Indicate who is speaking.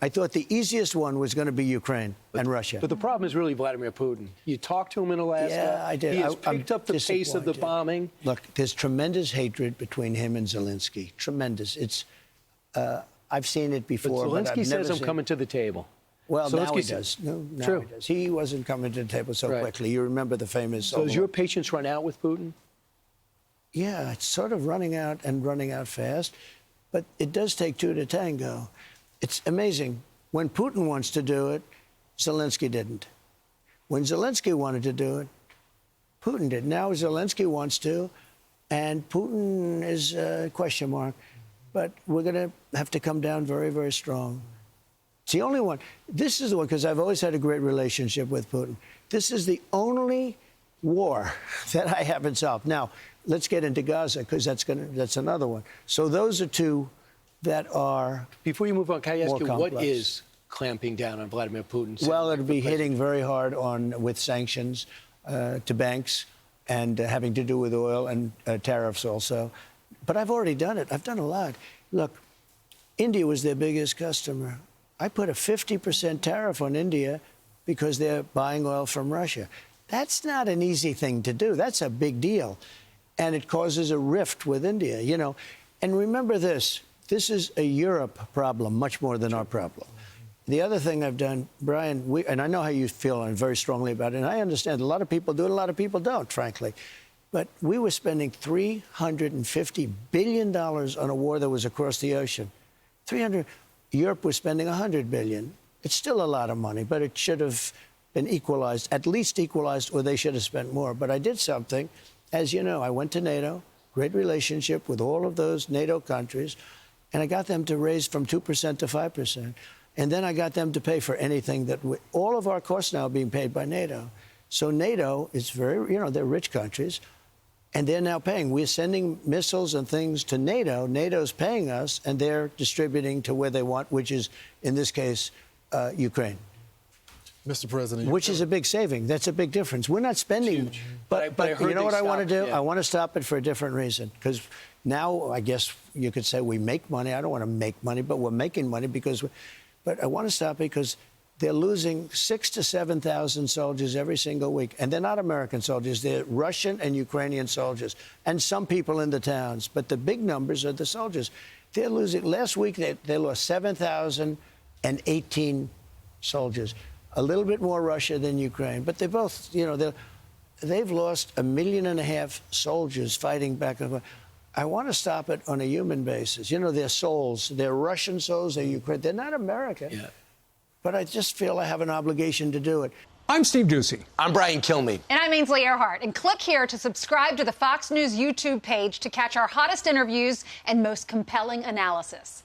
Speaker 1: I thought the easiest one was going to be Ukraine and Russia.
Speaker 2: But the problem is really Vladimir Putin. You talked to him in Alaska.
Speaker 1: Yeah, I did.
Speaker 2: He has picked up the pace of the bombing.
Speaker 1: Look, there's tremendous hatred between him and Zelensky. Tremendous. It's, I've seen it before.
Speaker 2: But Zelensky says I'm
Speaker 1: seen...
Speaker 2: coming to the table.
Speaker 1: Well,
Speaker 2: Zelensky
Speaker 1: now he does. No, now
Speaker 2: True.
Speaker 1: he does. He wasn't coming to the table so quickly. You remember the famous...
Speaker 2: So has your patience run out with Putin?
Speaker 1: Yeah, it's sort of running out and running out fast. But it does take two to tango. It's amazing. When Putin wants to do it, Zelensky didn't. When Zelensky wanted to do it, Putin did. Now Zelensky wants to, and Putin is a question mark. But we're going to have to come down very, very strong. It's the only one. This is the one, because I've always had a great relationship with Putin. This is the only war that I haven't solved. Now, let's get into Gaza, because that's another one. So those are two that are...
Speaker 2: Before you move on, can I ask you,
Speaker 1: complex.
Speaker 2: what is clamping down on Vladimir Putin?
Speaker 1: Well, it'll be hitting very hard with sanctions to banks and having to do with oil and tariffs also. But I've already done it. I've done a lot. Look, India was their biggest customer. I put a 50% tariff on India because they're buying oil from Russia. That's not an easy thing to do. That's a big deal. And it causes a rift with India, you know. And remember this. This is a Europe problem, much more than our problem. The other thing I've done, Brian, and I know how you feel and very strongly about it, and I understand a lot of people do it, a lot of people don't, frankly. But we were spending $350 billion on a war that was across the ocean. Europe was spending $100 billion. It's still a lot of money, but it should have been equalized, at least equalized, or they should have spent more. But I did something. As you know, I went to NATO, great relationship with all of those NATO countries, and I got them to raise from 2% to 5%. And then I got them to pay for anything that all of our costs now are being paid by NATO. So NATO is very, you know, they're rich countries, and they're now paying. We're sending missiles and things to NATO. NATO's paying us, and they're distributing to where they want, which is, in this case, Ukraine.
Speaker 3: Mr. President.
Speaker 1: Which is a big saving. That's a big difference. We're not spending. But you know what I want to do? Yeah. I want to stop it for a different reason. Because now, I guess you could say we make money. I don't want to make money, but we're making money because... But I want to stop it because they're losing 6,000 to 7,000 soldiers every single week. And they're not American soldiers. They're Russian and Ukrainian soldiers. And some people in the towns. But the big numbers are the soldiers. They're losing... Last week, they lost 7,018 soldiers. A little bit more Russia than Ukraine. But they both, you know, they've lost 1.5 million soldiers fighting back and forth. I want to stop it on a human basis. You know, their souls, they're Russian souls, they're Ukraine. They're not American. Yeah. But I just feel I have an obligation to do it.
Speaker 4: I'm Steve Doocy.
Speaker 5: I'm Brian Kilmeade.
Speaker 6: And I'm Ainsley Earhart. And click here to subscribe to the Fox News YouTube page to catch our hottest interviews and most compelling analysis.